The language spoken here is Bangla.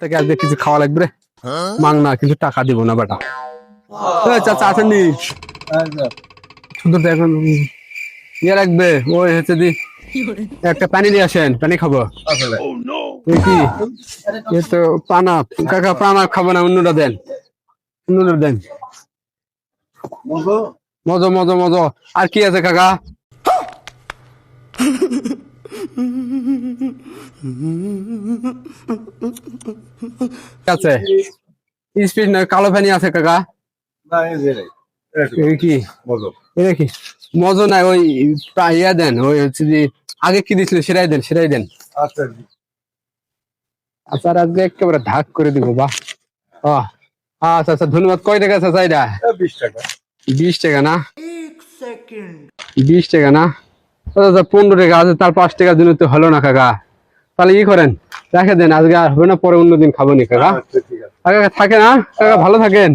থেকে আজকে কিছু খাওয়া লাগবে রে। মাং না কিছু টাকা দিব না বেটা। চাচা আসেননি সুন্দর দেখুন ইয়ে লাগবে ওই হচ্ছে দি একটা পানি নিয়ে আসেন, পানি খাবো। এ কি এ তো পানা কাকা, পানা খাবো না, অন্যটা দেন, অন্যটা দেন। মজো মজো মজো। আর কি আছে কাকা? আছে স্পিড না, কালো পানি আছে কাকা? কি এটা কি মজো নাই? ওই ইয়া দেন, ওই হচ্ছে যে আগে কি দিছিল সেটাই দেন, সেটাই দেন। আচ্ছা আজকে একেবারে ঢাক করে দিব। বাহ আচ্ছা আচ্ছা ধন্যবাদ। কয় টাকা আছে চাইডা? 20 টাকা। 20 টাকা না? 20 টাকা না? আচ্ছা 15 টাকা আছে, তার 5 টাকার জন্য তো হলো না কাকা। তাহলে ই করেন, রেখে দেন, আজকে আর হবে না, পরে অন্যদিন খাবো নি কাকা। কাকা থাকে না কাকা, ভালো থাকেন।